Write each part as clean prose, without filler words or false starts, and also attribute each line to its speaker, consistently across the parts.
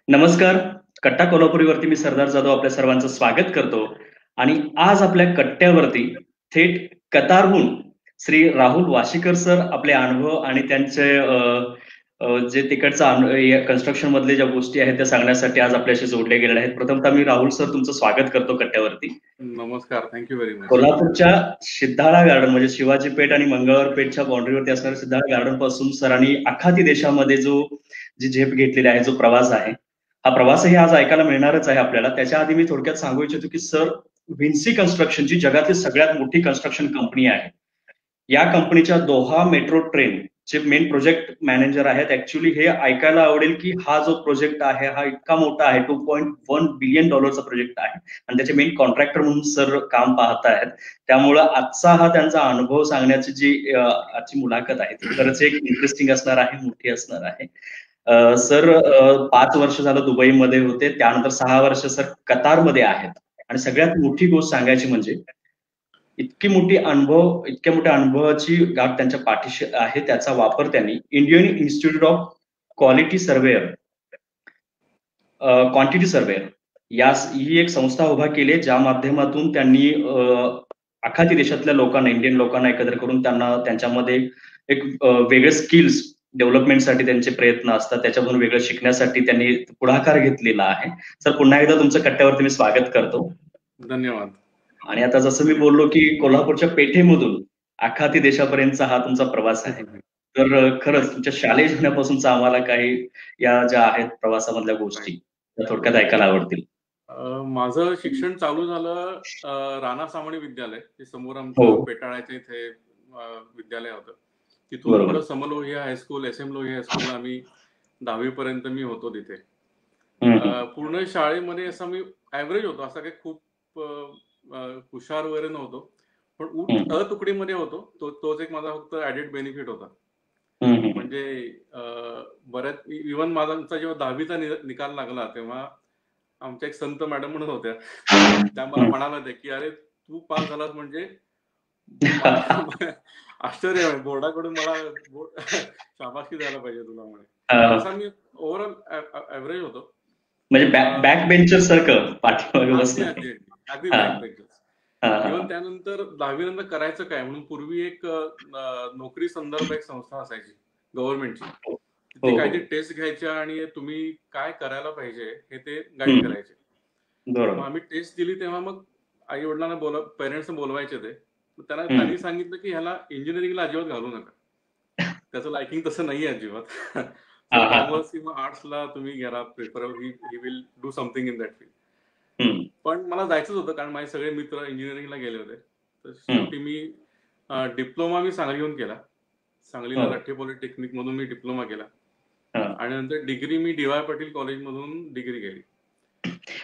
Speaker 1: नमस्कार. कट्टा कोल्हापुरीवरती मी सरदार जाधव आपल्या सर्वांचं स्वागत करतो आणि आज आपल्या कट्ट्यावरती थेट कतारहून श्री राहुल वाशीकर सर आपले अनुभव आणि त्यांचे जे तिकडचं कन्स्ट्रक्शन मधले ज्या गोष्टी आहेत त्या सांगण्यासाठी आज आपल्याशी जोडले गेलेले आहेत. प्रथमतः मी राहुल सर तुमचं स्वागत करतो कट्ट्यावरती.
Speaker 2: नमस्कार, थँक्यू व्हेरी मच.
Speaker 1: कोल्हापूरच्या सिद्धाळा गार्डन म्हणजे शिवाजी पेठ आणि मंगळवार पेठच्या बाउंड्रीवरती असणाऱ्या सिद्धाळा गार्डन पासून सरांनी आखाती देशामध्ये जी झेप घेतलेली आहे, जो प्रवास आहे, हा प्रवासही आज ऐकायला मिळणारच आहे आपल्याला. त्याच्या आधी मी थोडक्यात सांगू इच्छितो की सर व्हिन्सी कन्स्ट्रक्शन जी जगातली सगळ्यात मोठी कन्स्ट्रक्शन कंपनी आहे, या कंपनीच्या दोहा मेट्रो ट्रेन चे मेन प्रोजेक्ट मॅनेजर आहेत. ऍक्च्युली हे ऐकायला आवडेल की हा जो प्रोजेक्ट आहे हा इतका मोठा आहे, $2.1 बिलियन प्रोजेक्ट आहे आणि त्याचे मेन कॉन्ट्रॅक्टर म्हणून सर काम पाहत आहेत. त्यामुळं आजचा हा त्यांचा अनुभव सांगण्याची जी आजची मुलाखत आहे ती खरंच एक इंटरेस्टिंग असणार आहे, मोठी असणार आहे. सर 5 वर्ष झालं दुबईमध्ये होते, त्यानंतर 6 वर्ष सर कतारमध्ये आहेत आणि सगळ्यात मोठी गोष्ट सांगायची म्हणजे इतक्या मोठ्या अनुभवाची गाठ त्यांच्या पाठीशी आहे. त्याचा वापर त्यांनी Indian institute of quality surveyor quantity surveyor ही एक संस्था उभा केली ज्या माध्यमातून त्यांनी आखाती देशातल्या लोकांना, इंडियन लोकांना एकत्र करून त्यांना त्यांच्यामध्ये एक वेगळे स्किल्स डेव्हलपमेंटसाठी त्यांचे प्रयत्न असतात, त्याच्यामधून वेगळं शिकण्यासाठी त्यांनी पुढाकार घेतलेला आहे. सर पुन्हा एकदा तुमचं कट्ट्यावरती मी स्वागत करतो.
Speaker 2: धन्यवाद.
Speaker 1: आणि आता जसं मी बोललो की कोल्हापूरच्या पेठेमधून आखाती देशापर्यंतचा हा तुमचा प्रवास आहे, तर खरंच तुमच्या शालेय जीवनापासूनचा आम्हाला काही या ज्या आहेत प्रवासामधल्या गोष्टी त्या थोडक्यात ऐकायला आवडतील.
Speaker 2: माझं शिक्षण चालू झालं राणा सामणे विद्यालय, ते समोर आमचं पेटाळ्याच्या इथे विद्यालय होतं. तिथून परत समलोहिया हायस्कूल, SM लोहिया हायस्कूलला आम्ही 10वी पर्यंत मी होतो तिथे. पूर्ण शाळेमध्ये असं मी ऍव्हरेज होतो, असं काही खूप हुशार वगैरे नव्हतो, पण अ तुकडीमध्ये होतो. तोच एक माझा फक्त ऍडेड बेनिफिट होता. म्हणजे बऱ्याच इव्हन माझा जेव्हा 10वीचा निकाल लागला तेव्हा आमच्या एक संत मॅडम म्हणून होत्या, त्या मला म्हणाल्या होत्या की अरे तू पास झालास म्हणजे आश्चर्य आहे, बोर्डाकडून मला शाबासकी द्यायला पाहिजे तुला म्हणे. असा मी ओव्हरऑल ऍव्हरेज होतो,
Speaker 1: म्हणजे बॅक बेंचर सारखं पाठीमागे बसणं.
Speaker 2: अगदी बॅक बेंचर. इव्हन त्यानंतर 10वी नंतर करायचं काय म्हणून पूर्वी एक नोकरी संदर्भ एक संस्था असायची गव्हर्नमेंटची, तिथे काहीतरी टेस्ट घ्यायच्या आणि तुम्ही काय करायला पाहिजे हे ते गाईड करायचे. मग आम्ही टेस्ट दिली तेव्हा मग आई वडिलांना पेरेंट्सना बोलवायचे ते, त्यांनी सांगितलं की ह्याला इंजिनिअरिंगला अजिबात घालू नका, त्याचं लायकिंग तसं नाही आहे अजिबात. कॉमर्स किंवा आर्ट्सला तुम्ही गेला preferable, he will do something in that field. पण मला जायचंच होतं कारण माझे सगळे मित्र इंजिनिअरिंगला गेले होते. तर शेवटी मी डिप्लोमा मी सांगलीहून केला. सांगलीला लठ्ठे पॉलिटेक्निक मधून मी डिप्लोमा केला आणि नंतर डिग्री मी DY पाटील कॉलेजमधून डिग्री केली.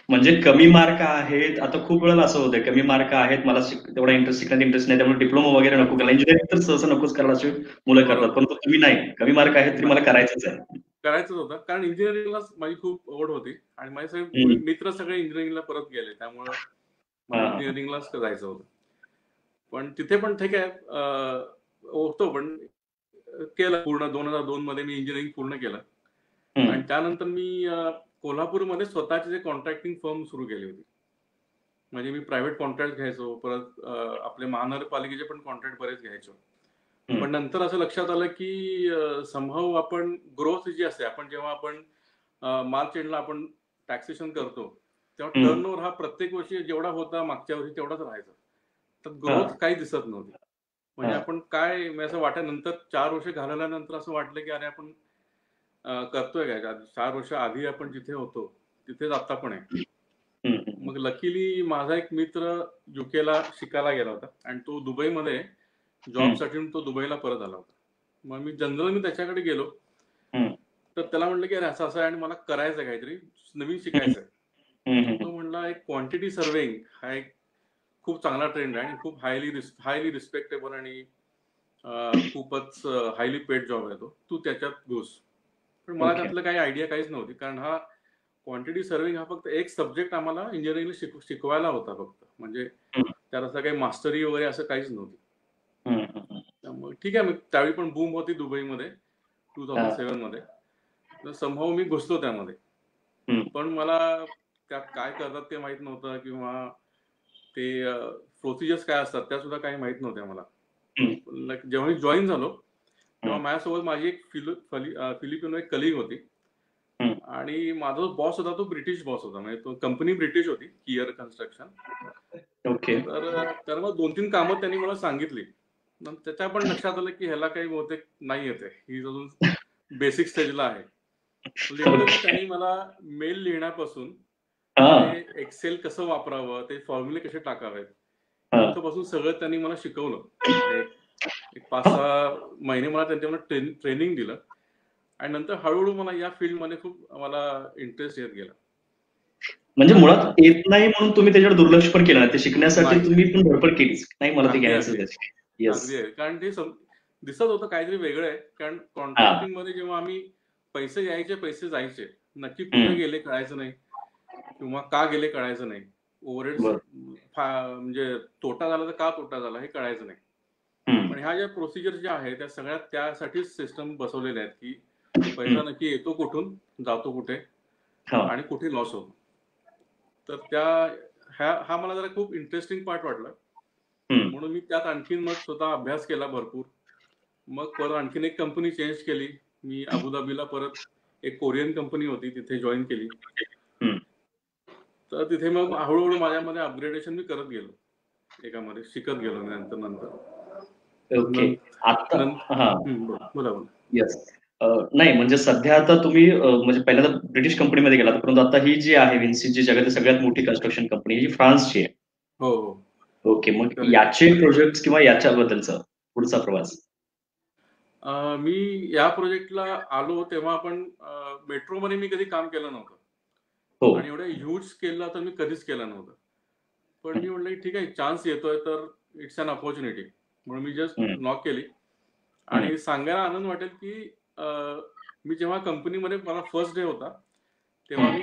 Speaker 1: म्हणजे कमी मार्क आहेत, आता खूप वेळेला असं होतं कमी मार्क आहेत, मला तेवढा शिकण्यात इंटरेस्ट नाही, त्यामुळे डिप्लोमा वगैरे नको केला. इंजिनिअरिंग तर सहसा नकोच करायला अशी मुलं करतात, परंतु तुम्ही नाही, कमी मार्क आहेत तरी मला करायचंच आहे.
Speaker 2: करायचंच होतं कारण इंजिनिअरिंगला माझी खूप आवड होती आणि माझे सगळे मित्र सगळे इंजिनिअरिंगला परत गेले, त्यामुळं मला इंजिनिअरिंगलाच जायचं होतं. पण तिथे पण ठीक आहे होतो, पण केलं पूर्ण. 2002 मध्ये मी इंजिनिअरिंग पूर्ण केलं आणि त्यानंतर मी कोल्हापूरमध्ये स्वतःची जे कॉन्ट्रॅक्टिंग फर्म सुरू केली होती. म्हणजे मी प्रायव्हेट कॉन्ट्रॅक्ट घ्यायचो, परत आपले महानगरपालिकेचे पण कॉन्ट्रॅक्ट बरेच घ्यायचो. पण नंतर असं लक्षात आलं की संभव आपण ग्रोथ जी असते, आपण जेव्हा आपण मार्च एंडला आपण टॅक्सेशन करतो तेव्हा टर्नओव्हर हा प्रत्येक वर्षी जेवढा होता मागच्या वर्षी तेवढाच राहायचा, तर ग्रोथ काही दिसत नव्हती. म्हणजे आपण काय असं वाटल्यानंतर 4 वर्ष घालवल्यानंतर असं वाटलं की अरे आपण करतोय काय, 4 वर्ष आधी आपण जिथे होतो तिथेच आता पण आहे. मग लकीली माझा एक मित्र युकेला शिकायला गेला होता आणि तो दुबईमध्ये जॉबसाठी तो दुबईला परत आला होता. मग मी जनरल त्याच्याकडे गेलो, तर त्याला म्हटलं की अरे असं असं आहे आणि मला करायचं काहीतरी नवीन शिकायचं आहे. तो म्हणला एक क्वांटिटी सर्वेइंग हा एक खूप चांगला ट्रेंड आहे आणि खूप हायली रिस्पेक्टेबल आणि खूपच हायली पेड जॉब आहे तो, तू त्याच्यात घुस. पण मला त्यातलं काही आयडिया काहीच नव्हती, कारण हा क्वांटिटी सर्विंग हा फक्त एक सब्जेक्ट आम्हाला इंजिनिअरिंगला शिकवायला होता फक्त, म्हणजे त्यात असं काही मास्टरी वगैरे असं काहीच नव्हती. त्यामुळे ठीक आहे, मग त्यावेळी पण बूम होती दुबईमध्ये 2007 मध्ये, तर संभव मी घुसलो त्यामध्ये. पण मला त्यात काय करतात ते माहित नव्हतं, किंवा ते प्रोसिजर्स काय असतात त्या सुद्धा काही माहित नव्हत्या मला. जेव्हा मी जॉईन झालो तेव्हा माझ्यासोबत माझी एक फिलिपिनो एक कलिग होती, आणि माझा जो बॉस होता तो ब्रिटिश बॉस होता. म्हणजे तो कंपनी ब्रिटिश होती, कियर कन्स्ट्रक्शन.
Speaker 1: ओके.
Speaker 2: तर मग 2-3 कामं त्यांनी मला सांगितली. त्याच्या पण लक्षात आलं की ह्याला काही बहुतेक नाही येते, ही अजून बेसिक स्टेजला आहे. लिटरली त्यांनी मला मेल लिहिण्यापासून ते एक्सेल कसं वापरावं, ते फॉर्म्युले कसे टाकावेत, इथपासून सगळं त्यांनी मला शिकवलं. एक 5-6 महिने मला त्यांच्याकडून ट्रेनिंग दिलं, आणि नंतर हळूहळू मला या फील्डमध्ये खूप मला इंटरेस्ट येत गेला.
Speaker 1: म्हणजे मुळात येत नाही म्हणून तुम्ही त्याच्यावर दुर्लक्ष पण केलं, ते शिकण्यासाठी तुम्ही पण धडपड केलीच नाही, मला ते घ्यायचं.
Speaker 2: अगदी आहे, कारण ते दिसत होतं काहीतरी वेगळं आहे. कारण कॉन्ट्रॅक्टिंग मध्ये जेव्हा आम्ही पैसे यायचे पैसे जायचे, नक्की कुठे गेले कळायचं नाही, किंवा का गेले कळायचं नाही. ओव्हरहेड म्हणजे तोटा झाला तर का तोटा झाला हे कळायचं नाही. पण ह्या ज्या प्रोसिजर ज्या आहेत त्या सगळ्यात त्यासाठीच सिस्टम बसवलेले आहेत, की पैसा नक्की येतो कुठून, जातो कुठे, आणि कुठे लॉस होतो. तर हा मला जरा खूप इंटरेस्टिंग पार्ट वाटला, म्हणून मी त्यात आणखीन मग स्वतः अभ्यास केला भरपूर. मग परत आणखीन एक कंपनी चेंज केली. मी अबुधाबीला परत एक कोरियन कंपनी होती तिथे जॉईन केली. तर तिथे मग हळूहळू माझ्यामध्ये अपग्रेडेशन मी करत गेलो, एकामध्ये शिकत गेलो नंतर.
Speaker 1: ओके.
Speaker 2: बोला.
Speaker 1: येस. नाही म्हणजे सध्या आता तुम्ही म्हणजे पहिल्यांदा ब्रिटिश कंपनीमध्ये गेलात, परंतु आता ही जी आहे विन्सी, जी जगातील सगळ्यात मोठी कन्स्ट्रक्शन कंपनी, ही फ्रान्सची आहे.
Speaker 2: हो.
Speaker 1: ओके. मग याचे प्रोजेक्ट किंवा याच्याबद्दलचा पुढचा प्रवास?
Speaker 2: मी या प्रोजेक्टला आलो तेव्हा आपण मेट्रोमध्ये मी कधी काम केलं नव्हतं, आणि एवढ्या ह्यूज स्केलला तर मी कधीच केलं नव्हतं. पण मी म्हटलं ठीक आहे, चान्स येतोय तर इट्स अन अपॉर्च्युनिटी, म्हणून मी जस्ट नॉक केली. आणि सांगायला आनंद वाटेल की मी जेव्हा कंपनीमध्ये मला फर्स्ट डे होता तेव्हा मी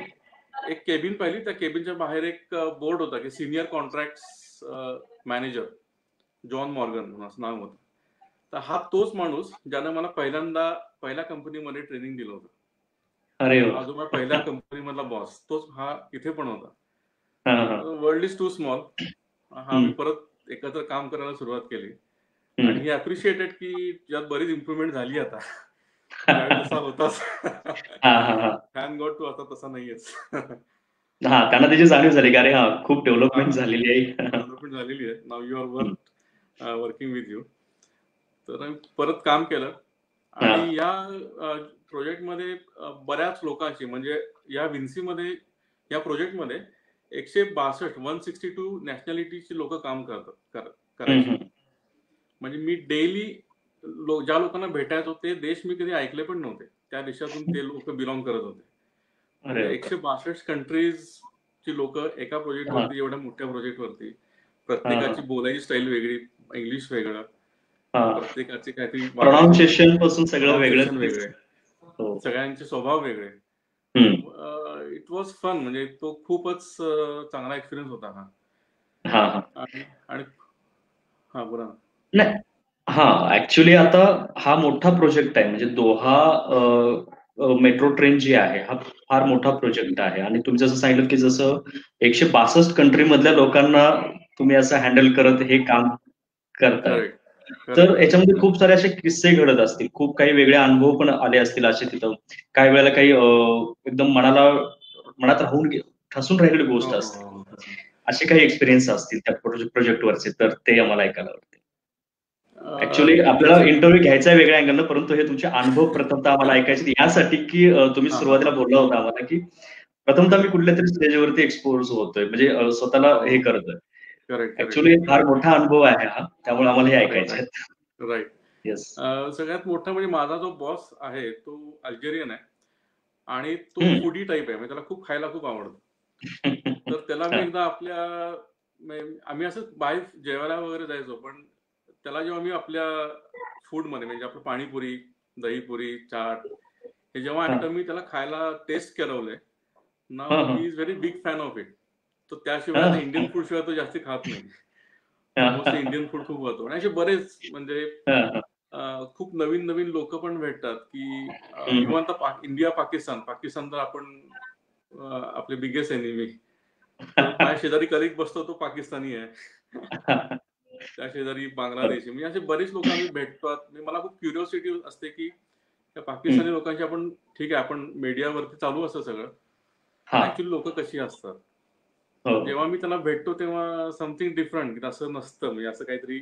Speaker 2: एक केबिन पाहिली. त्या केबिनच्या बाहेर एक बोर्ड होता की senior contract manager John Morgan म्हणून असं नाव होतं. तर हा तोच माणूस ज्यानं मला पहिल्या कंपनीमध्ये ट्रेनिंग दिलं होतं. हा जो माझ्या पहिल्या कंपनीमधला बॉस, तोच हा इथे पण होता. World is too small. मी परत एकत्र काम करायला सुरुवात केली, आणि ही अप्रिशिएटेड की यात बरीच इम्प्रुव्हमेंट झाली आता. त्यावेळी जसा होताच थँक गॉड टू आता तसा नाहीयेच.
Speaker 1: त्यांना त्याची जाणीव झाली की अरे खूप डेव्हलपमेंट झालेली आहे.
Speaker 2: Now you are working with you. तर परत काम केलं, आणि या प्रोजेक्टमध्ये बऱ्याच लोकांची, म्हणजे या विन्सीमध्ये या प्रोजेक्टमध्ये 162 नॅशनॅलिटीची लोक काम करायची. म्हणजे मी डेली ज्या लोकांना भेटायचो ते देश मी कधी ऐकले पण नव्हते, त्या देशातून ते लोक बिलॉंग करत होते. म्हणजे 162 कंट्रीजची लोक एका प्रोजेक्टवरती, एवढ्या मोठ्या प्रोजेक्टवरती. प्रत्येकाची बोलायची स्टाईल वेगळी, इंग्लिश वेगळं, प्रत्येकाचे काहीतरी
Speaker 1: प्रोनाउन्सिएशन पासून सगळं
Speaker 2: वेगळे, सगळ्यांचे स्वभाव वेगळे. It was fun. म्हणजे तो खूपच चांगला एक्सपिरियन्स होता हा. आणि बोला ना.
Speaker 1: नाही, ऍक्च्युली आता हा मोठा प्रोजेक्ट आहे, म्हणजे दोहा मेट्रो ट्रेन जी आहे हा फार मोठा प्रोजेक्ट आहे, आणि तुम्ही जसं सांगितलं की जसं 162 कंट्री मधल्या लोकांना तुम्ही असं हँडल करत हे काम करताय, तर याच्यामध्ये खूप सारे असे किस्से घडत असतील, खूप काही वेगळे अनुभव पण आले असतील असे तिथं. काही वेळेला काही एकदम मनात ठसून राहिलेली गोष्ट असते, असे काही एक्सपिरियन्स असतील त्या प्रोजेक्टवरचे, तर ते आम्हाला ऐकायला आवडते. ऍक्च्युली आपल्याला इंटरव्ह्यू घ्यायचा आहे वेगळ्या अँगलनं, परंतु हे तुमचे अनुभव प्रथमतः आम्हाला ऐकायचे यासाठी की तुम्ही सुरुवातीला बोलला होता आम्हाला की प्रथमतः मी कुठल्या तरी स्टेजवरती एक्सपोज होतोय, म्हणजे स्वतःला हे करतोय. ऍक्च्युली फार मोठा अनुभव आहे हा, त्यामुळे आम्हाला हे ऐकायचं आहे.
Speaker 2: राईट. येस. सगळ्यात मोठा म्हणजे माझा जो बॉस आहे तो अल्जेरियन आहे, आणि तो फूडी टाईप आहे, म्हणजे त्याला खूप खायला खूप आवडतं. तर त्याला मी एकदा आम्ही असं बाहेर जेवायला वगैरे जायचो, पण त्याला जेव्हा मी आपल्या फूडमध्ये, म्हणजे आपलं पाणीपुरी, दहीपुरी, चाट हे जेव्हा आयटम मी त्याला खायला टेस्ट करवलंय ना, he is very big fan of it. तर त्याशिवाय आता इंडियन फूड शिवाय तो जास्त खात नाही. मोस्टली इंडियन फूड खूप खातो, आणि असे बरेच म्हणजे खूप नवीन नवीन लोक पण भेटतात की इव्हन आता पाकिस्तान तर आपण आपले बिगेस्ट एनिमी. माझ्या शेजारी कलिग बसतो तो पाकिस्तानी आहे. त्या शेजारी बांगलादेशी, म्हणजे असे बरेच लोक आम्ही भेटतात. मला खूप क्युरिओसिटी असते की त्या पाकिस्तानी लोकांची आपण ठीक आहे, आपण मीडियावरती चालू असतं सगळं, पण ऍक्च्युली लोक कशी असतात. जेव्हा मी त्यांना भेटतो तेव्हा समथिंग डिफरंट, असं नसतं, म्हणजे असं काहीतरी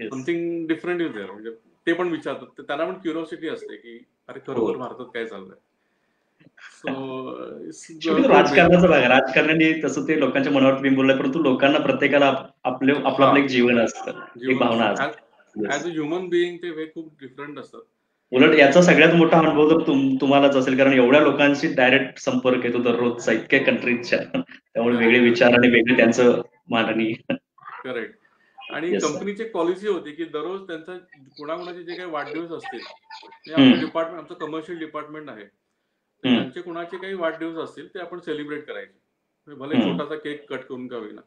Speaker 2: समथिंग डिफरंट इज देअर. म्हणजे ते पण विचारतात, त्यांना पण क्युरिओसिटी असते की अरे खरोखर भारतात काय चाललंय.
Speaker 1: शेवटी राजकारणाचा भाग, राजकारणाने तसं ते लोकांच्या मनावर तुम्ही बोललाय, परंतु लोकांना प्रत्येकाला आपलं आपलं एक जीवन असतं, एक भावना असते.
Speaker 2: ऍज अ ह्युमन बिईंग ते वे खूप डिफरंट असतात.
Speaker 1: उलट याचा सगळ्यात मोठा अनुभव तर तुम्हालाच असेल, कारण एवढ्या लोकांशी डायरेक्ट संपर्क येतो दररोजचा, इतक्या कंट्रीजच्या, त्यामुळे वेगळे विचार आणि वेगळे त्यांचं मांडणी.
Speaker 2: करेक्ट. आणि कंपनीची पॉलिसी होती की दररोज त्यांचा कुणाकुणाचे जे काही वाढदिवस असतील, आपलं डिपार्टमेंट, आमचं कमर्शियल डिपार्टमेंट आहे, त्यांचे कुणाचे काही वाढदिवस असतील ते आपण सेलिब्रेट करायचे, भले छोटासा केक कट करून का होईना.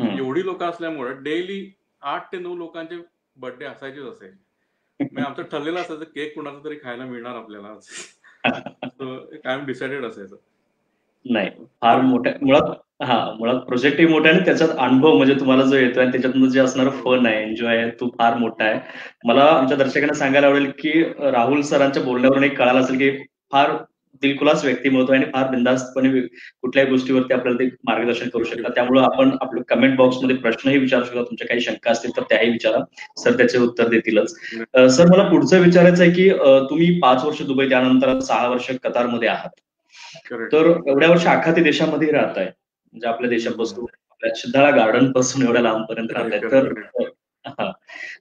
Speaker 2: एवढी लोक असल्यामुळे डेली 8 ते 9 लोकांचे बर्थडे असायचेच असायचे. म्हणजे आमचं ठरलेलं असायचं केक कुणाचा तरी खायला मिळणार आपल्याला, कायम डिसाइडेड असायचं.
Speaker 1: नाही, फार मोठ्या मुळात प्रोजेक्टही मोठा आहे आणि त्याच्यात अनुभव म्हणजे तुम्हाला जो येतोय आणि त्याच्यातून जे असणारं फन आहे, एन्जॉय आहे, तो फार मोठा आहे. मला आमच्या दर्शकांना सांगायला आवडेल की राहुल सरांच्या बोलण्यावरून एक कळालं असेल की फार दिलखुलास व्यक्तिमत्व आहे आणि फार बिनधास्तपणे कुठल्याही गोष्टीवरती आपल्याला ते मार्गदर्शन करू शकतात. त्यामुळे आपण आपल्या कमेंट बॉक्समध्ये प्रश्नही विचारू शकता, तुमच्या काही शंका असतील तर त्याही विचारा, सर त्याचे उत्तर देतीलच. सर, मला पुढचं विचारायचं आहे की तुम्ही 5 वर्ष दुबई, त्यानंतर 6 वर्ष कतारमध्ये आहात, तर एवढ्या वर्ष आखाती देशामध्ये राहताय, म्हणजे आपल्या देशापासून, आपल्या शिद्धाळा गार्डन पासून एवढ्या लांबपर्यंत राहताय,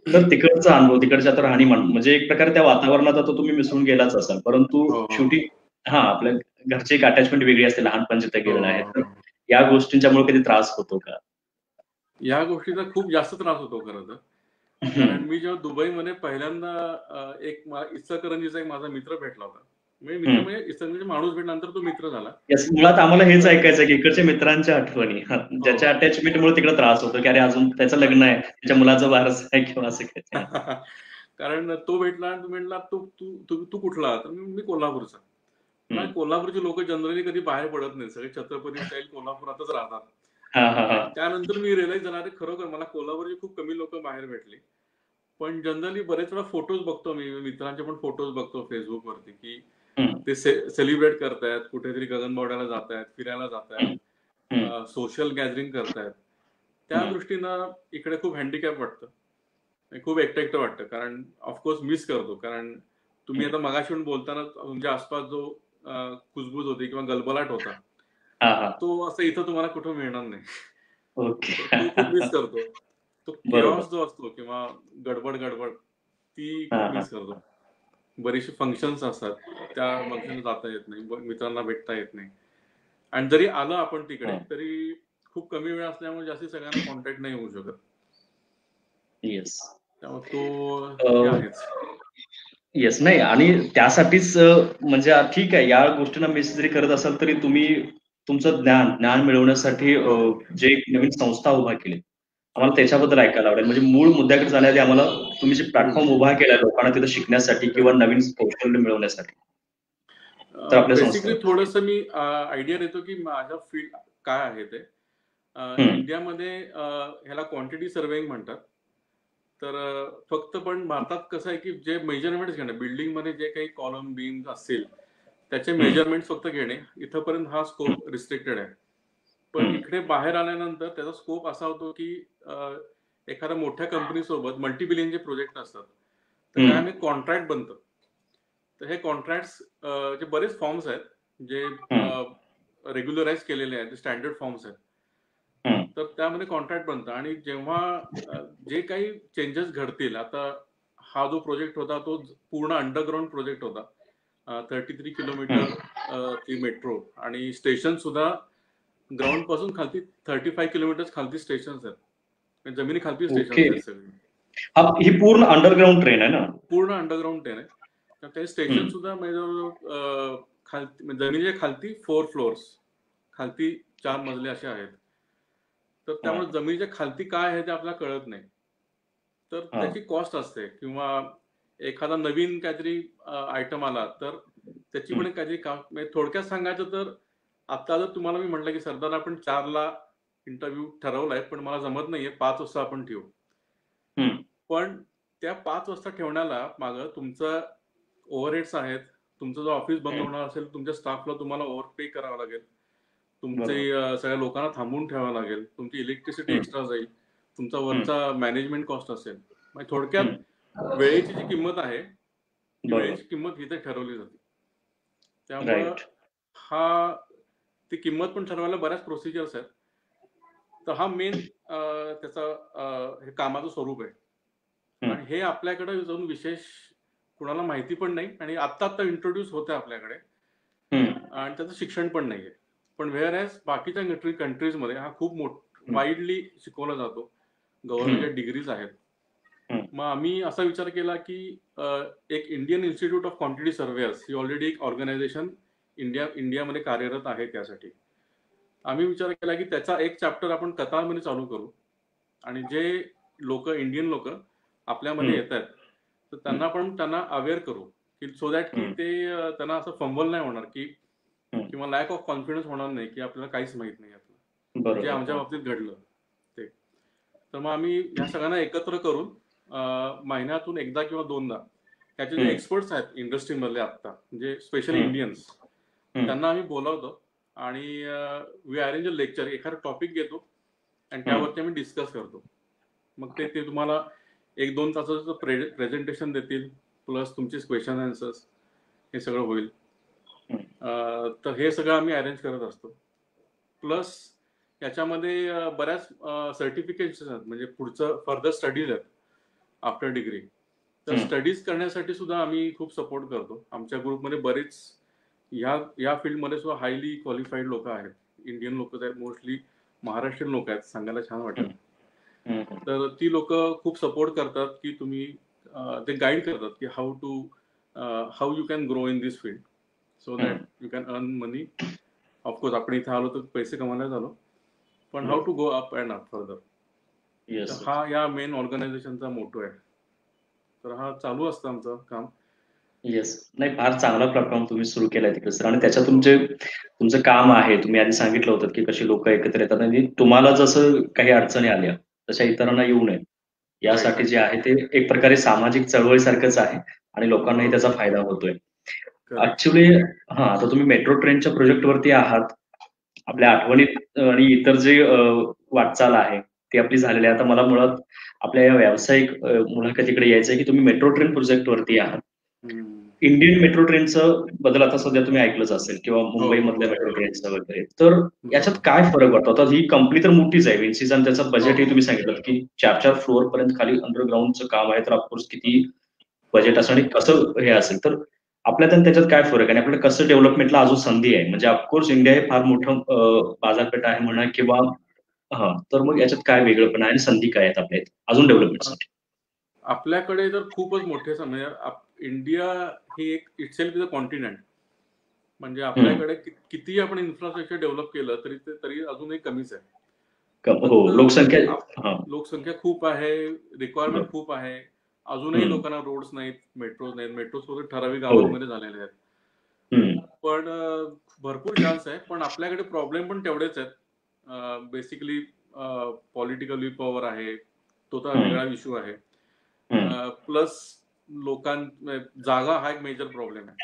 Speaker 1: तर तिकडचा अनुभव, तिकडच्या तर राहणीमान, म्हणजे एक प्रकारे त्या वातावरणात आता तुम्ही मिसळून गेलाच असाल, परंतु शेवटी आपल्या घरची एक अटॅचमेंट वेगळी असते, लहानपण जिथे गेलेलं आहे, तर या गोष्टींच्यामुळे कधी त्रास होतो का?
Speaker 2: या गोष्टीचा खूप जास्त त्रास होतो खरं तर. कारण मी जेव्हा दुबईमध्ये पहिल्यांदा एक इचलकरंजीचा एक माझा मित्र भेटला होता, मित्र म्हणजे इचलकरंजी माणूस भेटल्यानंतर तो मित्र झाला.
Speaker 1: मुळात आम्हाला हेच ऐकायचं की इकडच्या मित्रांच्या आठवणी, ज्याच्या अटॅचमेंटमुळे तिकडे त्रास होतो की अरे अजून त्याचं लग्न आहे, त्याच्या मुलाचं वारस आहे किंवा असं काही.
Speaker 2: कारण तो भेटला आणि तो म्हटला तू कुठला, तर मी कोल्हापूरचा. कोल्हापूरचे लोक जनरली कधी बाहेर पडत नाही, सगळे छत्रपती स्टाईल कोल्हापुरातच राहतात. त्यानंतर मी रिअलाइज झाला, अरे खरोखर मला कोल्हापूरचे खूप कमी लोक बाहेर भेटले. पण जनरली बरेच वेळा फोटोज बघतो मी, मित्रांचे पण फोटोज बघतो फेसबुक वरती की ते सेलिब्रेट करतायत, कुठेतरी गगनबावड्याला जातायत, फिरायला जातायत, सोशल गॅदरिंग करतायत. त्या दृष्टीनं इकडे खूप हँडिकॅप वाटतं, खूप एकटं वाटतं. कारण ऑफकोर्स मिस करतो, कारण तुम्ही आता मगाशी पण बोलताना तुमच्या आसपास जो कुजबूज होती किंवा गलबलाट होता, तो असं इथं तुम्हाला कुठं मिळणार नाही. तो खूप मिस करतो. तो केऑस जो असतो किंवा गडबड ती खूप मिस करतो. बरेचसे फंक्शन्स असतात, त्या फंक्शन जाता येत नाही, मित्रांना भेटता येत नाही, आणि जरी आलं आपण तिकडे तरी खूप कमी वेळ असल्यामुळे जास्ती सगळ्यांना कॉन्टॅक्ट नाही होऊ शकत. त्यामुळे तो आहेच.
Speaker 1: येस, नाही, आणि त्यासाठीच म्हणजे ठीक आहे, या गोष्टींना मिस जरी करत असाल तरी तुम्ही तुमचं ज्ञान मिळवण्यासाठी जे नवीन संस्था उभा केली, आम्हाला त्याच्याबद्दल ऐकायला आवडेल. म्हणजे मूळ मुद्द्याकडे जाण्याआधी आम्हाला तुम्ही जे प्लॅटफॉर्म उभा केला लोकांना तिथे शिकण्यासाठी किंवा नवीन कौशल्य मिळवण्यासाठी, तर आपल्या
Speaker 2: बेसिकली थोडस मी आयडिया देतो की माझा फील्ड काय आहे ते. इंडियामध्ये ह्याला क्वांटिटी सर्वेइंग म्हणतात. तर फक्त पण भारतात कसं आहे की जे मेजरमेंट घेणे, बिल्डिंग मध्ये जे काही कॉलम बीम असतील त्याचे मेजरमेंट फक्त घेणे, इथपर्यंत हा स्कोप रिस्ट्रिक्टेड आहे. पण इकडे बाहेर आल्यानंतर त्याचा स्कोप असा होतो की एखाद्या मोठ्या कंपनी सोबत मल्टीबिलियनचे प्रोजेक्ट असतात, तर त्याने कॉन्ट्रॅक्ट बनतं. तर हे कॉन्ट्रॅक्ट जे बरेच फॉर्म्स आहेत जे रेग्युलराइज केलेले आहेत, स्टँडर्ड फॉर्म्स आहेत, तर त्यामध्ये कॉन्ट्रॅक्ट बनतं. आणि जेव्हा जे काही चेंजेस घडतील, आता हा जो प्रोजेक्ट होता तो पूर्ण अंडरग्राऊंड प्रोजेक्ट होता, 33 किलोमीटर ची मेट्रो, आणि स्टेशन सुद्धा ग्राउंड पासून खालती 35 किलोमीटर खालती स्टेशन आहेत, जमिनी खालती स्टेशन आहेत सगळी.
Speaker 1: ही पूर्ण अंडरग्राऊंड ट्रेन आहे ना?
Speaker 2: पूर्ण अंडरग्राऊंड ट्रेन आहे. ते स्टेशन सुद्धा जमिनीच्या खालती 4 फ्लोअर्स, खालती 4 मजले असे आहेत. तर त्यामुळे जमिनीच्या खालती काय आहे ते आपल्याला कळत नाही, तर त्याची कॉस्ट असते. किंवा एखादा नवीन काहीतरी आयटम आला तर त्याची पण काहीतरी थोडक्यात सांगायचं तर आता जर तुम्हाला मी म्हटलं की सरदार आपण 4ला इंटरव्ह्यू ठरवलाय, पण मला जमत नाहीये, 5 वाजता आपण ठेवू. पण त्या 5 वाजता ठेवण्याला मागं तुमचं ओव्हरहेड्स आहेत, तुमचं जो ऑफिस बंद होणार असेल, तुमच्या स्टाफला तुम्हाला ओव्हर पे करावं लागेल, तुमचे सगळ्या लोकांना थांबवून ठेवावं लागेल, तुमची इलेक्ट्रिसिटी एक्स्ट्रा जाईल, तुमचा वरचा मॅनेजमेंट कॉस्ट असेल. म्हणजे थोडक्यात वेळेची जी किंमत आहे ती वेळेची किंमत इथे ठरवली जाते. त्यामुळं ती किंमत पण ठरवायला बऱ्याच प्रोसिजर्स आहेत. तर हा मेन त्याचा हे कामाचं स्वरूप आहे. आणि हे आपल्याकडे जाऊन विशेष कुणाला माहिती पण नाही आणि आता इंट्रोड्यूस होत आहे आपल्याकडे, आणि त्याचं शिक्षण पण नाहीये. पण व्हेअर ॲज बाकीच्या कंट्रीजमध्ये हा खूप वाईडली शिकवला जातो, गव्हर्नमेंटच्या डिग्रीज आहेत. मग आम्ही असा विचार केला की एक Indian institute of quantity surveyor's he already एक ऑर्गनायझेशन इंडियामध्ये कार्यरत आहे. त्यासाठी आम्ही विचार केला की त्याचा एक चॅप्टर आपण कतारमध्ये चालू करू, आणि जे इंडियन लोक आपल्यामध्ये येत आहेत तर त्यांना अवेअर करू, की सो दॅट की ते त्यांना असं फंबल नाही होणार की किंवा लॅक ऑफ कॉन्फिडन्स होणार नाही की आपल्याला काहीच माहित नाही आपलं, जे आमच्या बाबतीत घडलं ते. तर मग आम्ही ह्या सगळ्यांना एकत्र करून महिन्यातून एकदा किंवा दोनदा त्याचे जे एक्सपर्ट्स आहेत इंडस्ट्रीमधले आता, म्हणजे स्पेशली इंडियन्स, त्यांना आम्ही बोलावतो आणि वी अरेंज अ लेक्चर, एखादा टॉपिक घेतो आणि त्यावरती आम्ही डिस्कस करतो. मग ते तुम्हाला 1-2 तासाचं प्रेझेंटेशन देतील, प्लस तुमचे क्वेश्चन आन्सर्स, हे सगळं होईल. तर हे सगळं आम्ही अरेंज करत असतो. प्लस याच्यामध्ये बऱ्याच सर्टिफिकेट्स आहेत, म्हणजे पुढचं फर्दर स्टडीज आहेत आफ्टर डिग्री. तर स्टडीज करण्यासाठी सुद्धा आम्ही खूप सपोर्ट करतो. आमच्या ग्रुपमध्ये बरेच या फील्डमध्ये सुद्धा हायली क्वालिफाईड लोक आहेत, इंडियन लोक आहेत, मोस्टली महाराष्ट्रीयन लोक आहेत, सांगायला छान वाटेल. तर ती लोक खूप सपोर्ट करतात की तुम्ही, ते गाईड करतात की how you can grow in this field so that you can earn money. Of course आपण इथे आलो तर पैसे कमायला झालो, पण how to go up and up further. हा या मेन ऑर्गनायझेशनचा मोटो आहे. तर हा चालू असतं आमचं काम.
Speaker 1: येस, नाही फार चांगला प्लॅटफॉर्म तुम्ही सुरू केलाय तिकडे सर, आणि त्याच्यातून तुमचं काम आहे, तुम्ही आधी सांगितलं होतं की कशी लोक एकत्र येतात आणि तुम्हाला जसं काही अडचणी आल्या तशा इतरांना येऊ नये यासाठी जे आहे ते एक प्रकारे सामाजिक चळवळीसारखंच आहे आणि लोकांनाही त्याचा फायदा होतोय. ऍक्च्युली आता तुम्ही मेट्रो ट्रेनच्या प्रोजेक्ट वरती आहात. आपल्या आठवणीत आणि इतर जे वाटचाल आहे ती आपली झालेली आहे. आता मला मुळात आपल्या या व्यावसायिक मुलाखतीकडे यायचं आहे की तुम्ही मेट्रो ट्रेन प्रोजेक्ट वरती आहात. इंडियन मेट्रो ट्रेनचं बद्दल आता सध्या तुम्ही ऐकलंच असेल, किंवा मुंबईमधल्या मेट्रो ट्रेनचं वगैरे. तर याच्यात काय फरक वाटतो? आता ही कंपनी तर मोठीच आहे विन्सीज, आणि त्याचं बजेटही तुम्ही सांगितलं की 4-4 फ्लोअर पर्यंत खाली अंडरग्राऊंडचं काम आहे. तर ऑफकोर्स किती बजेट असं आणि कसं हे असेल, तर आपल्यात आणि त्याच्यात काय फरक आहे आणि आपल्याला कसं डेव्हलपमेंटला अजून संधी आहे? म्हणजे ऑफकोर्स इंडिया हे फार मोठं बाजारपेठ आहे म्हणा, किंवा तर मग याच्यात काय वेगळंपण आहे आणि संधी काय आहेत आपल्या अजून डेव्हलपमेंटसाठी?
Speaker 2: आपल्याकडे तर खूपच मोठे म्हणजे इंडिया ही एक इटसेल्फ इज अ कॉन्टिनेंट. म्हणजे आपल्याकडे कितीही आपण इन्फ्रास्ट्रक्चर डेव्हलप केलं तरी अजूनही कमीच आहे. लोकसंख्या खूप आहे, रिक्वायरमेंट खूप आहे, अजूनही लोकांना रोड्स नाहीत, मेट्रोज नाहीत. मेट्रोज फक्त ठराविक गावांमध्ये झालेले आहेत. पण भरपूर चान्स आहे. पण आपल्याकडे प्रॉब्लेम पण तेवढेच आहेत. बेसिकली पॉलिटिकल पॉवर आहे, तो तर वेगळा इश्यू आहे. प्लस जागा हा एक मेजर प्रॉब्लेम आहे.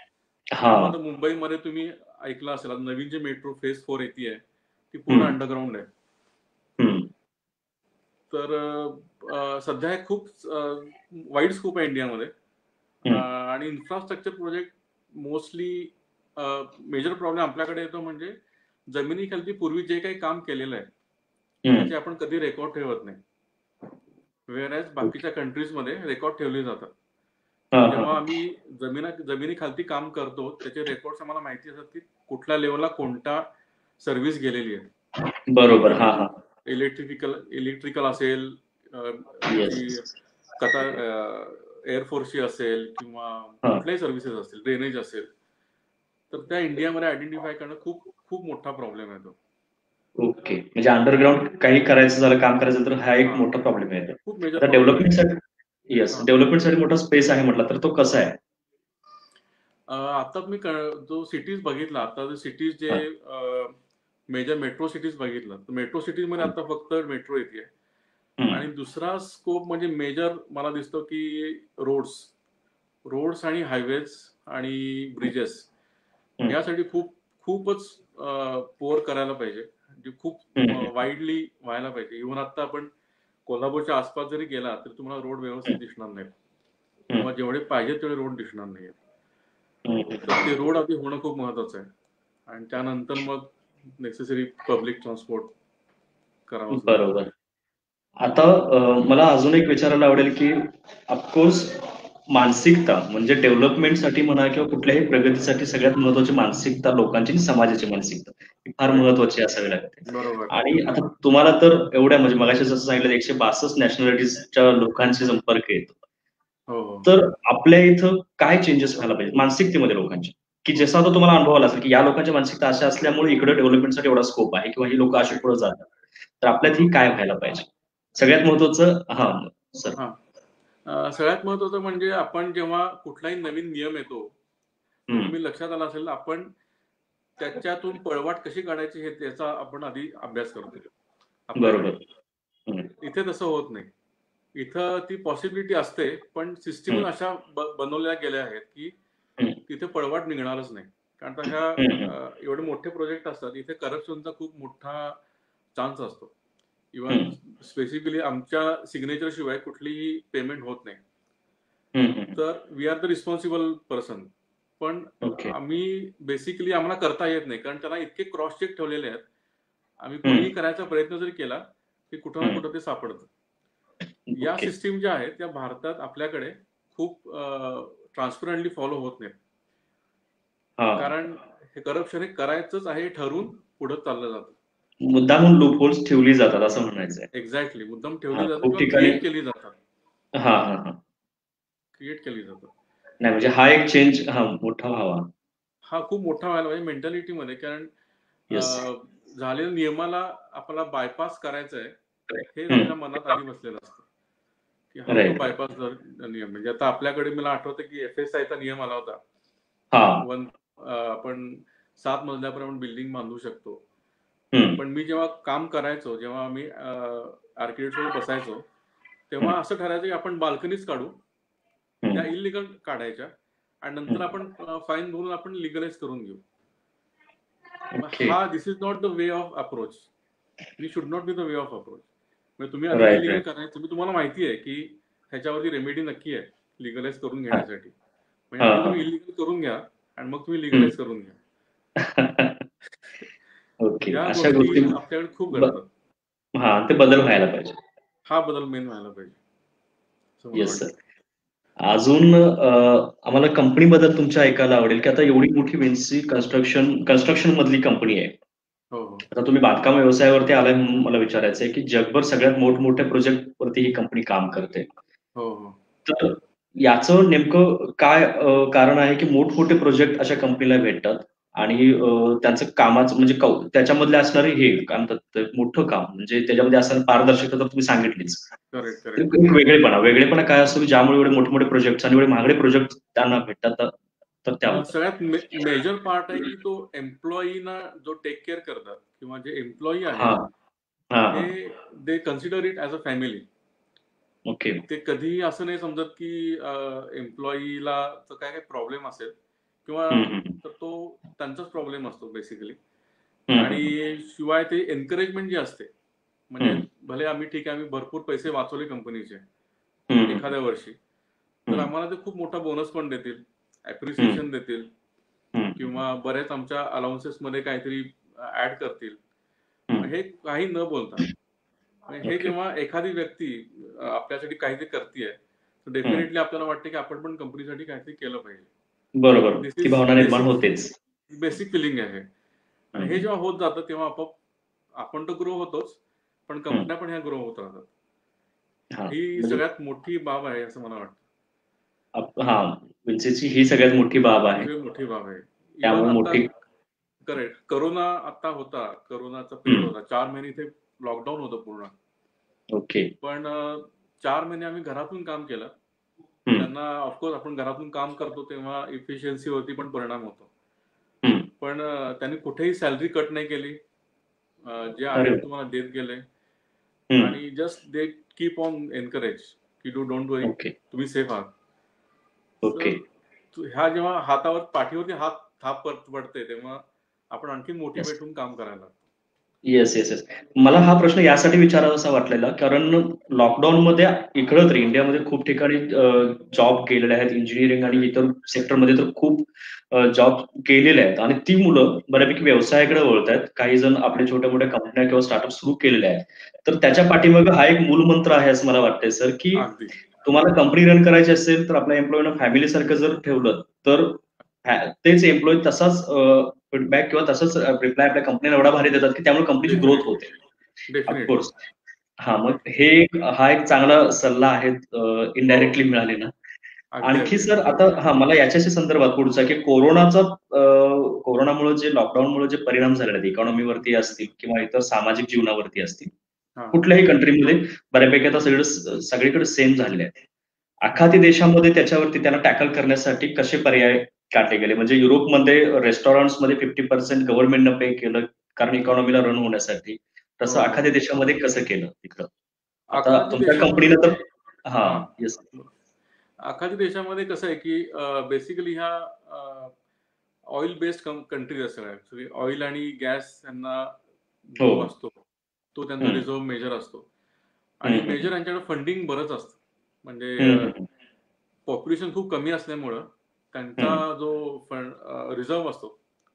Speaker 2: त्यामध्ये मुंबईमध्ये तुम्ही ऐकलं असेल, नवीन जे मेट्रो फेज 4 येते आहे ती पूर्ण अंडरग्राऊंड आहे. तर सध्या खूप वाईड स्कोप आहे इंडियामध्ये. आणि infrastructure project mostly major problem आपल्याकडे येतो म्हणजे जमिनीखाली पूर्वी जे काही काम केलेलं आहे त्याचे आपण कधी रेकॉर्ड ठेवत नाही. वेअरएज बाकीच्या कंट्रीजमध्ये रेकॉर्ड ठेवले जातात. जेव्हा आम्ही जमिनीखाली काम करतो त्याचे रेकॉर्ड आम्हाला माहिती असतात की कुठल्या लेवलला कोणता सर्व्हिस गेलेली आहे.
Speaker 1: बरोबर.
Speaker 2: इलेक्ट्रिकल असेल, एअरफोर्सची असेल, किंवा कुठल्याही सर्व्हिसेस असतील, ड्रेनेज असेल, तर त्या इंडियामध्ये आयडेंटिफाय करणं खूप खूप मोठा प्रॉब्लेम आहे तो.
Speaker 1: ओके, म्हणजे अंडरग्राऊंड काही करायचं झालं, काम करायचं तर हा एक मोठा प्रॉब्लेम आहे.
Speaker 2: खूप मेजर
Speaker 1: आता डेव्हलपमेंटसाठी मोठा स्पेस आहे म्हटलं तर तो कसा आहे?
Speaker 2: आता मी जो सिटीज बघितला, आता सिटीज जे मेजर मेट्रो सिटीज बघितलं तर मेट्रो सिटीज मध्ये आता फक्त मेट्रो येते. आणि दुसरा स्कोप म्हणजे मेजर मला दिसतो की रोड्स आणि हायवेज आणि ब्रिजेस यासाठी खूपच पोअर करायला पाहिजे. म्हणजे खूप वाईडली व्हायला पाहिजे. इव्हन आता आपण कोल्हापूरच्या आसपास जरी गेला तरी तुम्हाला रोड व्यवस्थित दिसणार नाही, किंवा जेवढे पाहिजे तेवढे रोड दिसणार नाही. तर ते रोड आधी होणं खूप महत्वाचं आहे, आणि त्यानंतर मग नेसेसरी पब्लिक ट्रान्सपोर्ट करावंच लागेल.
Speaker 1: बरोबर. आता मला अजून एक विचारायला आवडेल की ऑफकोर्स मानसिकता म्हणजे डेव्हलपमेंटसाठी म्हणा किंवा कुठल्याही प्रगतीसाठी सगळ्यात महत्वाची मानसिकता लोकांची, समाजाची मानसिकता ही फार महत्वाची असावी लागते.
Speaker 2: बरोबर.
Speaker 1: आणि आता तुम्हाला तर एवढ्या म्हणजे मगाशी जसं सांगितलं 162 नॅशनॅलिटीजच्या लोकांशी संपर्क येतो. तर आपल्या इथं काय चेंजेस व्हायला पाहिजे मानसिकतेमध्ये लोकांच्या, की जसं आता तुम्हाला अनुभव आला असेल की या लोकांच्या मानसिकता अशा असल्यामुळे इकडे डेव्हलपमेंटसाठी एवढा स्कोप आहे किंवा ही लोक अशी पुढे जातात, तर आपल्यात ही काय व्हायला पाहिजे सगळ्यात महत्वाचं? हा सर.
Speaker 2: सगळ्यात महत्वाचं म्हणजे आपण जेव्हा कुठलाही नवीन नियम येतो, तुम्ही लक्षात आला असेल, आपण त्याच्यातून पळवाट कशी काढायची हे त्याचा आपण आधी अभ्यास करतो.
Speaker 1: बरोबर.
Speaker 2: इथे तसं होत नाही. इथं ती पॉसिबिलिटी असते, पण सिस्टीम अशा बनवल्या गेल्या आहेत की तिथे पळवाट निघणारच नाही. कारण ह्या एवढे मोठे प्रोजेक्ट असतात, इथे करप्शनचा खूप मोठा चान्स असतो. इव्हन स्पेसिफिकली आमच्या सिग्नेचर शिवाय कुठलीही पेमेंट होत नाही. तर we are the responsible person. पण आम्ही बेसिकली आम्हाला करता येत नाही, कारण त्याला इतके क्रॉस चेक ठेवलेले आहेत. आम्ही कोणीही करायचा प्रयत्न जरी केला की कुठं ना कुठं ते सापडतं. या सिस्टीम ज्या आहेत त्या भारतात आपल्याकडे खूप ट्रान्सपरंटली फॉलो होत नाहीत. कारण हे करप्शन हे करायचंच आहे ठरवून पुढे चाललं जातं.
Speaker 1: मुद्दामून लूपहोल्स ठेवली जातात असं म्हणायचंय.
Speaker 2: एक्झॅक्टली, मुद्दाम ठेवली जातात किंवा क्रिएट केली जातात. क्रिएट केली जातात.
Speaker 1: नाही म्हणजे हा एक चेंज मोठा व्हावा.
Speaker 2: हा खूप मोठा व्हायला पाहिजे मेंटॅलिटीमध्ये. कारण झालेल्या नियमाला आपल्याला बायपास करायचं आहे हे आपल्या मनात आधी बसलेलं असतं की हा तो बायपास नियम. म्हणजे आता आपल्याकडे मला आठवतं की FSI चा नियम आला होता. आपण 7 मजल्यापर्यंत बिल्डिंग बांधू शकतो. पण मी जेव्हा काम करायचो, जेव्हा आम्ही आर्किटेक्ट सोबत बसायचो, तेव्हा असं ठरायचं की आपण बाल्कनीच काढू, त्या इलिगल काढायच्या, आणि नंतर आपण फाईन भरून आपण लिगलाइज करून घेऊ. This is not the way of approach. We should not be the way of approach. म्हणजे तुम्ही आधी इलिगल करायचं, तुम्हाला माहिती आहे की ह्याच्यावरती रेमेडी नक्की आहे लिगलाइज करून घेण्यासाठी. म्हणजे आधी तुम्ही इलिगल करून घ्या आणि मग तुम्ही लिगलाइज करून घ्या. या गोष्टी आपल्याकडे खूप घडतात.
Speaker 1: ते बदल व्हायला पाहिजे.
Speaker 2: हा बदल मेन व्हायला पाहिजे.
Speaker 1: Yes sir. अजून आम्हाला कंपनी बद्दल तुमच्या ऐकायला आवडेल की आता एवढी मोठी विन्सी कन्स्ट्रक्शन मधली कंपनी आहे. आता तुम्ही बांधकाम व्यवसायावरती आलाय म्हणून मला विचारायचं आहे की जगभर सगळ्यात मोठमोठ्या प्रोजेक्ट वरती ही कंपनी काम करते. तर याचं नेमकं काय कारण आहे की मोठमोठे प्रोजेक्ट अशा कंपनीला भेटतात आणि त्यांचं कामाचं म्हणजे त्याच्यामधले असणारे हे काय म्हणतात मोठं काम म्हणजे त्याच्यामध्ये असणारी पारदर्शकता तर तुम्ही सांगितलीच. वेगळेपणा काय असतो की ज्यामुळे एवढे मोठे मोठे प्रोजेक्ट आणि एवढे महागडे प्रोजेक्ट त्यांना भेटतात. तर त्या
Speaker 2: सगळ्यात मेजर पार्ट आहे की तो एम्प्लॉईना जो टेक केअर करतात किंवा जे एम्प्लॉई आहेत they consider it as a family. ते कधीही असं नाही समजत की एम्प्लॉईला काय प्रॉब्लेम असेल किंवा तर तो त्यांचाच प्रॉब्लेम असतो बेसिकली. आणि शिवाय ते एनकरेजमेंट जी असते, म्हणजे भले आम्ही भरपूर पैसे वाचवले कंपनीचे एखाद्या वर्षी, तर आम्हाला ते खूप मोठा बोनस पण देतील, अप्रिसिएशन देतील, किंवा बरेच आमच्या अलाउन्सेस मध्ये काहीतरी ऍड करतील. हे काही न बोलता हे जेव्हा एखादी व्यक्ती आपल्यासाठी काहीतरी करतेय, तर डेफिनेटली आपल्याला वाटतं की आपण पण कंपनीसाठी काहीतरी केलं पाहिजे.
Speaker 1: बरोबर, ती भावना निर्माण होतेच.
Speaker 2: बेसिक फिलिंग आहे. आणि हे जेव्हा होत जातं तेव्हा आपण तर ग्रो होतोच, पण कंपन्या पण ह्या ग्रो होत राहतात. ही सगळ्यात मोठी बाब आहे असं मला वाटतं.
Speaker 1: विन्सीची ही सगळ्यात मोठी बाब आहे.
Speaker 2: मोठी बाब आहे.
Speaker 1: त्यामुळे मोठी
Speaker 2: करेक्ट. करोना आता होता, करोनाचा पिरियड होता, 4 महिने इथे लॉकडाऊन होतं पूर्ण. पण 4 महिने आम्ही घरातून काम केलं. त्यांना ऑफकोर्स आपण घरातून काम करतो तेव्हा इफिशियन्सी वरती पण परिणाम होतो. पण त्यांनी कुठेही सॅलरी कट नाही केली, जे आहे ते तुम्हाला देत गेले आणि just they keep on encourage की डोंट वरी, तुम्ही सेफ आहात. ह्या जेव्हा हातावर पाठीवरती हात थाप पडते तेव्हा आपण आणखी मोटिवेट होऊन काम करायला लागतो.
Speaker 1: Yes yes yes. मला हा प्रश्न यासाठी विचारावासा वाटलेला कारण लॉकडाऊन मध्ये इकडं तरी इंडियामध्ये खूप ठिकाणी जॉब केलेले आहेत, इंजिनिअरिंग आणि इतर सेक्टरमध्ये तर खूप जॉब केलेले आहेत आणि ती मुलं बऱ्यापैकी व्यवसायाकडे वळत आहेत. काही जण आपल्या छोट्या मोठ्या कंपन्या किंवा स्टार्टअप सुरू केलेले आहेत. तर त्याच्या पाठीमागे हा एक मूलमंत्र आहे असं मला वाटतंय सर, की तुम्हाला कंपनी रन करायची असेल तर आपल्या एम्प्लॉईना फॅमिली सारखं जर ठेवलं तर तेच एम्प्लॉई तसाच फीडबॅक किंवा तसंच रिप्लाय आपल्या कंपनीला एवढा भारी देतात की त्यामुळे कंपनीची ग्रोथ होते. ऑफकोर्स. मग हा एक चांगला सल्ला आहे इनडायरेक्टली मिळालेला. आणखी सर आता मला याच्याशी संदर्भात पुढचा की कोरोनामुळे जे लॉकडाऊनमुळे जे परिणाम झाले आहेत इकॉनॉमीवरती असतील किंवा इतर सामाजिक जीवनावरती असतील, कुठल्याही कंट्रीमध्ये बऱ्यापैकी आता सगळीकडे सेम झालेले आहेत. आखाती देशामध्ये त्याच्यावरती त्यांना टॅकल करण्यासाठी कसे पर्याय काढले गेले? म्हणजे युरोपमध्ये रेस्टॉरंट्समध्ये 50% गव्हर्नमेंटनं पे केलं कारण इकॉनॉमीला रन होण्यासाठी. तसं आखाती देशामध्ये कसं केलं तिकडं? आता तुमच्या कंपनीनं तर येस.
Speaker 2: आखाती देशामध्ये कसं आहे की बेसिकली ह्या ऑइल बेस्ड कंट्रीज असतात. ऍक्च्युली ऑइल आणि गॅस यांना जो असतो तो त्यांचा रिझर्व्ह मेजर असतो आणि मेजर यांच्याकडे फंडिंग बरंच असतं. म्हणजे पॉप्युलेशन खूप कमी असल्यामुळं त्यांचा जो रिझर्व्ह असतो,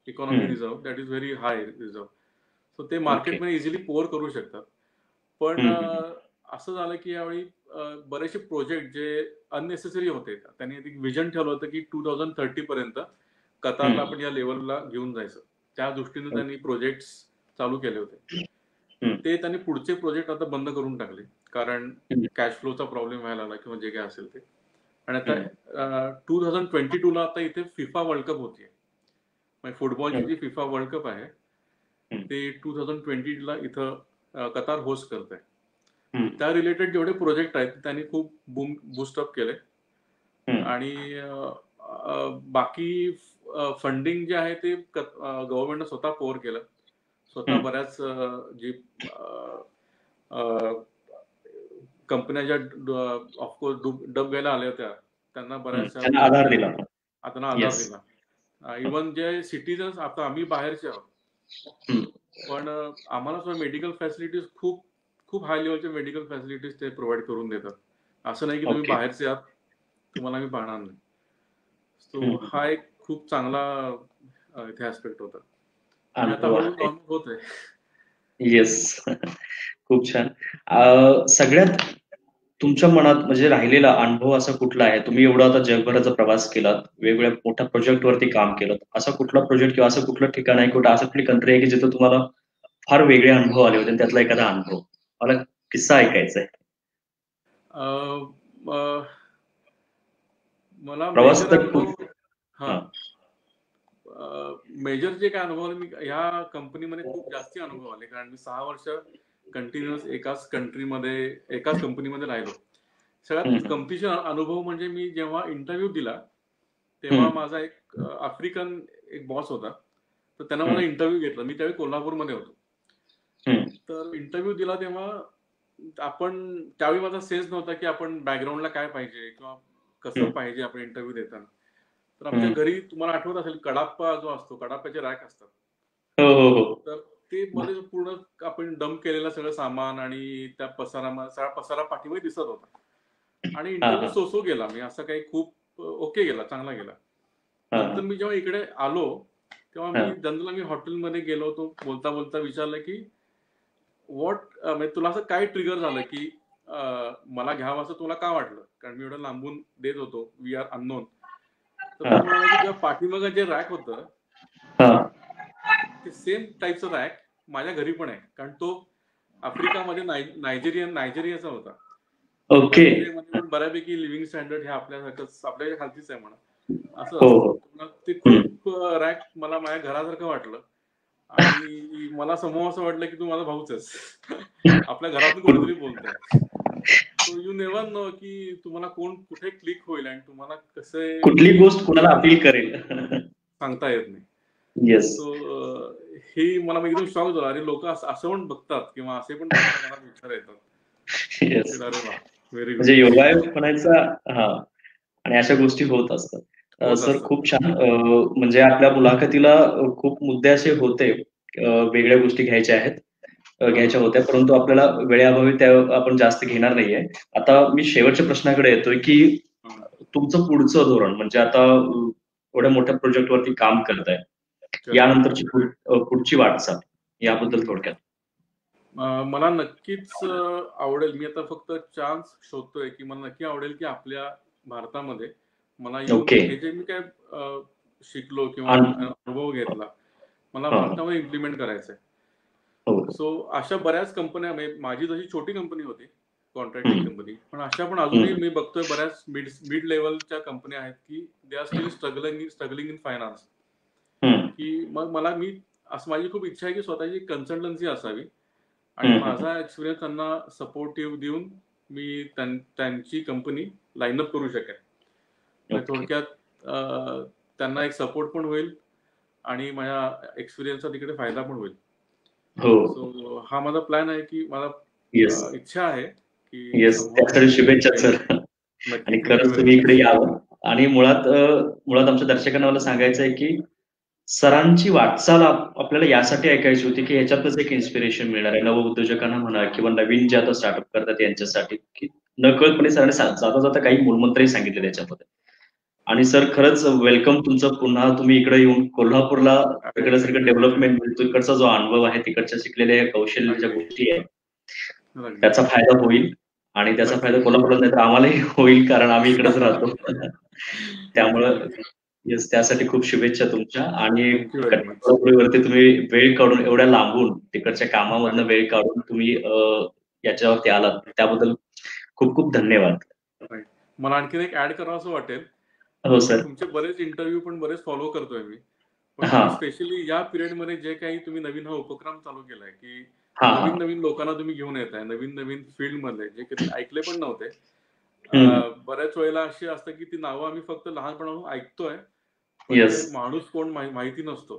Speaker 2: economic reserve, that is very high reserve. So ते मार्केटमध्ये इझिली पोअर करू शकतात. पण असं झालं की यावेळी बरेचसे प्रोजेक्ट जे अननेसेसरी होते, त्यांनी एक विजन ठेवलं होतं की 2030 पर्यंत कतारला आपण या लेवलला घेऊन जायचं. त्या दृष्टीने त्यांनी प्रोजेक्ट चालू केले होते. ते त्यांनी पुढचे प्रोजेक्ट आता बंद करून टाकले कारण कॅश फ्लोचा प्रॉब्लेम व्हायला लागला किंवा जे काय असेल ते. आणि आता 2022 ला आता इथे फिफा वर्ल्ड कप होतीये. म्हणजे फुटबॉलची जी फिफा वर्ल्ड कप आहे ते 2020 ला इथं कतार होस्ट करत आहे. त्या रिलेटेड जेवढे प्रोजेक्ट आहेत त्यांनी खूप बूस्टअप केले आणि बाकी फंडिंग जे आहे ते गव्हर्नमेंटनं स्वतः पोअर केलं. स्वतः बऱ्याच जी कंपन्या ज्या ऑफकोर्स डब आल्या होत्या त्यांना बऱ्याचशा
Speaker 1: आधार दिला.
Speaker 2: इव्हन जे सिटीजन्स, आता आम्ही बाहेरचे आहोत पण आम्हाला सुद्धा मेडिकल फॅसिलिटीज खूप हाय लेवलच्या मेडिकल फॅसिलिटीज ते प्रोव्हाइड करून देतात. असं नाही की तुम्ही बाहेरचे आहात तुम्हाला आम्ही पाहणार नाही. सो हा एक खूप चांगला इथे ऍस्पेक्ट होता. आता हळूहळू होत आहे.
Speaker 1: येस. खूप छान. सगळ्यात तुमच्या मनात म्हणजे राहिलेला अनुभव असा कुठला आहे? तुम्ही एवढा आता जगभराचा प्रवास केलात, वेगवेगळ्या मोठ्या प्रोजेक्ट वरती काम केलं, असा कुठला प्रोजेक्ट किंवा असं कुठलं ठिकाण आहे, कुठं असं कुठली कंट्री आहे की जिथं तुम्हाला फार वेगळे अनुभव आले होते? त्यातला एखादा अनुभव मला किस्सा ऐकायचा आहे.
Speaker 2: मला
Speaker 1: प्रवास
Speaker 2: मेजर जे काय अनुभव आले, मी ह्या कंपनीमध्ये खूप जास्ती अनुभव आले कारण मी 6 वर्ष कंटिन्युअस एकाच कंपनीमध्ये राहिलो. सगळ्यात गमतीचा अनुभव म्हणजे मी जेव्हा इंटरव्ह्यू दिला तेव्हा माझा एक आफ्रिकन बॉस होता, तर त्यानं मला इंटरव्ह्यू घेतला. मी त्यावेळी कोल्हापूरमध्ये होतो. तर इंटरव्ह्यू दिला तेव्हा त्यावेळी माझा सेन्स नव्हता की आपण बॅकग्राऊंडला काय पाहिजे किंवा कसं पाहिजे आपण इंटरव्ह्यू देताना. तर आमच्या घरी तुम्हाला आठवत असेल कडाप्पा जो असतो, कडाप्प्याचे रॅक असतात. तर ते मध्ये पूर्ण आपण डंप केलेलं सगळं सामान आणि त्या सगळा पसारा पाठीमध्ये दिसत होता आणि इंटरव्ह्यू सो गेला. मी असं काही खूप ओके गेला, चांगला गेला. नंतर मी जेव्हा इकडे आलो तेव्हा मी हॉटेलमध्ये गेलो होतो. बोलता बोलता विचारलं की म्हणजे तुला असं काय ट्रिगर झालं की मला घ्यावं असं तुला का वाटलं? कारण मी एवढं लांबून देत होतो, वी आर अननोन. तर तो म्हणाला की तुझ्या पाठीमागं जे रॅक होतं ते सेम टाईपचं रॅक माझ्या घरी पण आहे. कारण तो आफ्रिकामध्ये नायजेरियाचा होता. नायजेरियामध्ये पण बऱ्यापैकी लिव्हिंग स्टँडर्ड हे आपल्या खालतीच आहे म्हणा. असं असतं. ते खूप रॅक मला माझ्या घरासारखं वाटलं आणि मला समोर असं वाटलं की तू माझा भाऊच आहेस. आपल्या घरातून कोणीतरी बोलतंय. सो यू नेव्हर नो की तुम्हाला कोण कुठे क्लिक होईल आणि तुम्हाला कुठली गोष्ट कोणाला अपील करेल सांगता येत नाही. सो ही मला एकदम शॉक झाला. अरे लोक असं पण बघतात किंवा असे पण मला विचार येतात. अरे वा, व्हेरी गुड.
Speaker 1: म्हणजे योगायोग म्हणायचा. हा, आणि अशा गोष्टी होत असतात.
Speaker 2: होत
Speaker 1: सर
Speaker 2: असतात.
Speaker 1: खूप छान. म्हणजे आपल्या मुलाखतीला खूप मुद्दे असे होते, वेगळ्या गोष्टी घ्यायच्या आहेत, घ्यायच्या होत्या, परंतु आपल्याला वेळेअभावी त्या आपण जास्त घेणार नाहीये. आता मी शेवटच्या प्रश्नाकडे येतोय की तुमचं पुढचं धोरण म्हणजे आता एवढ्या मोठ्या प्रोजेक्टवरती काम करताय, यानंतरची पुढची वाटचाल याबद्दल थोडक्यात.
Speaker 2: मला नक्कीच आवडेल. मी आता फक्त चान्स शोधतोय की मला नक्की आवडेल की आपल्या भारतामध्ये मला येऊन
Speaker 1: ओके.
Speaker 2: हे जे मी काय शिकलो किंवा अनुभव घेतला मला भारतामध्ये इम्प्लिमेंट करायचंय. सो अशा बऱ्याच कंपन्या, माझी जशी छोटी कंपनी होती कॉन्ट्रॅक्टिंग कंपनी, पण अशा पण अजूनही मी बघतोय बऱ्याच मिड लेवलच्या कंपन्या आहेत की they are still struggling in finance. की मग असं माझी खूप इच्छा आहे की स्वतःची कन्सल्टन्सी असावी आणि माझा एक्सपिरियन्स त्यांना सपोर्टिव्ह देऊन मी त्यांची कंपनी लाईनअप करू शकेन. थोडक्यात त्यांना एक सपोर्ट पण होईल आणि माझ्या एक्सपिरियन्सचा तिकडे फायदा पण होईल. सो हा माझा प्लॅन आहे की मला इच्छा आहे की
Speaker 1: त्यासाठी शुभेच्छा सर. आणि खरंच तुम्ही इकडे यावं. आणि मुळात आमच्या दर्शकांना मला सांगायचं आहे की सरांची वाटचाल आपल्याला यासाठी ऐकायची होती की ह्याच्यातच एक इन्स्पिरेशन मिळणार आहे नव उद्योजकांना म्हणा किंवा नवीन जे आता स्टार्टअप करतात यांच्यासाठी, की नकळतपणे सरांनी जाता जाता काही मूलमंत्रही सांगितले त्याच्यामध्ये. आणि सर खरंच वेलकम तुमचं. पुन्हा तुम्ही इकडे येऊन कोल्हापूरला तिकडे सगळं डेव्हलपमेंट मिळतो, इकडचा जो अनुभव आहे, तिकडच्या शिकलेल्या कौशल्याच्या गोष्टी आहेत, त्याचा फायदा होईल. आणि त्याचा फायदा कोल्हापूरला नाही तर आम्हालाही होईल, कारण आम्ही इकडेच राहतो. त्यामुळं त्यासाठी खूप शुभेच्छा तुमच्या. आणि कोल्हापूरवरती तुम्ही वेळ काढून एवढ्या लांबून तिकडच्या कामामधनं वेळ काढून तुम्ही याच्यावरती आलात, त्याबद्दल खूप खूप धन्यवाद.
Speaker 2: मला आणखीन एक ऍड करावं असं वाटेल.
Speaker 1: हो सर.
Speaker 2: तुमचे बरेच इंटरव्ह्यू पण बरेच फॉलो करतोय मी, पण स्पेशली या पिरियड मध्ये जे काही तुम्ही नवीन हा उपक्रम चालू केलाय की नवीन नवीन लोकांना तुम्ही घेऊन येत आहे, नवीन नवीन फील्ड मध्ये जे कधी ऐकले पण नव्हते. बऱ्याच वेळेला अशी असतं की ती नावं आम्ही फक्त लहानपणापासून ऐकतोय, पण ते माणूस कोण माहिती नसतो.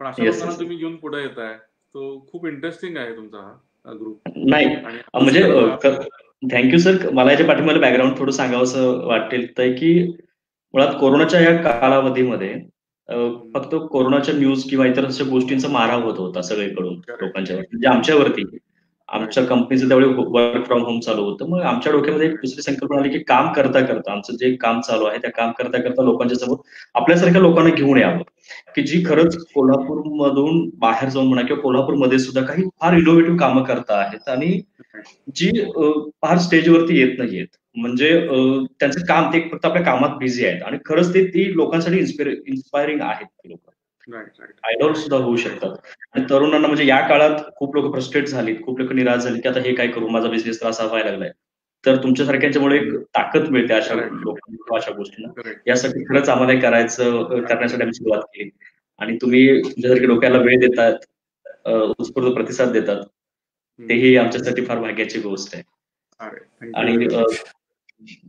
Speaker 2: पण अशा लोकांना तुम्ही घेऊन पुढे येत आहे, तो खूप इंटरेस्टिंग आहे तुमचा हा ग्रुप.
Speaker 1: नाही म्हणजे थँक्यू सर. मला याच्या पाठीमागे बॅकग्राऊंड थोडं सांगावंसं वाटेल तर की मुळात कोरोनाच्या या कालावधीमध्ये फक्त कोरोनाच्या न्यूज किंवा इतर अशा गोष्टींचा मारा होत होता सगळीकडून लोकांच्या, म्हणजे आमच्यावरती. आमच्या कंपनीचं त्यावेळी वर्क फ्रॉम होम चालू होतं. मग आमच्या डोक्यामध्ये एक दुसरी संकल्पना आली की काम करता करता आमचं जे काम चालू आहे त्या काम करता करता लोकांच्या समोर आपल्यासारख्या लोकांना घेऊन यावं, की जी खरंच कोल्हापूरमधून बाहेर जाऊन म्हणा किंवा कोल्हापूरमध्ये सुद्धा काही फार इनोव्हेटिव्ह कामं करता आहेत आणि जी फार स्टेजवरती येत नाहीयेत. म्हणजे त्यांचं काम ते फक्त आपल्या कामात बिझी आहेत आणि खरंच ती लोकांसाठी इन्स्पायरिंग आहेत. ती लोक आयडॉल सुद्धा होऊ शकतात. आणि तरुणांना म्हणजे या काळात खूप लोक फ्रस्ट्रेट झालीत, खूप लोक निराश झाली की आता हे काय करू, माझा बिझनेस तर असा व्हायला लागलाय. तर तुमच्यासारख्यांच्यामुळे एक ताकद मिळते अशा लोकांना, अशा गोष्टींना. यासाठी खरंच आम्हाला करण्यासाठी आम्ही सुरुवात केली. आणि तुम्ही तुमच्यासारख्या डोक्याला वेळ देतात, उत्स्फूर्त प्रतिसाद देतात, तेही आमच्यासाठी फार भाग्याची गोष्ट आहे. आणि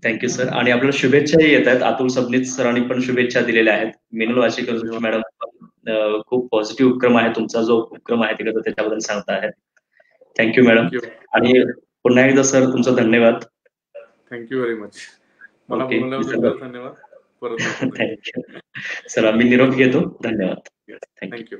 Speaker 1: थँक्यू सर. आणि आपल्याला शुभेच्छाही येत आहेत. अतुल सबनीस सरांनी पण शुभेच्छा दिलेल्या आहेत. मिनल वाशीकर मॅडम खूप पॉझिटिव्ह उपक्रम आहे तुमचा, जो उपक्रम आहे तिकडे त्याच्याबद्दल सांगता आहेत. Thank you madam. आणि पुन्हा एकदा सर तुमचा धन्यवाद.
Speaker 2: Thank you very much. मला बोलण्याबद्दल धन्यवाद. परत
Speaker 1: थँक्यू सर. आम्ही निरोप घेतो. धन्यवाद.
Speaker 2: थँक्यू.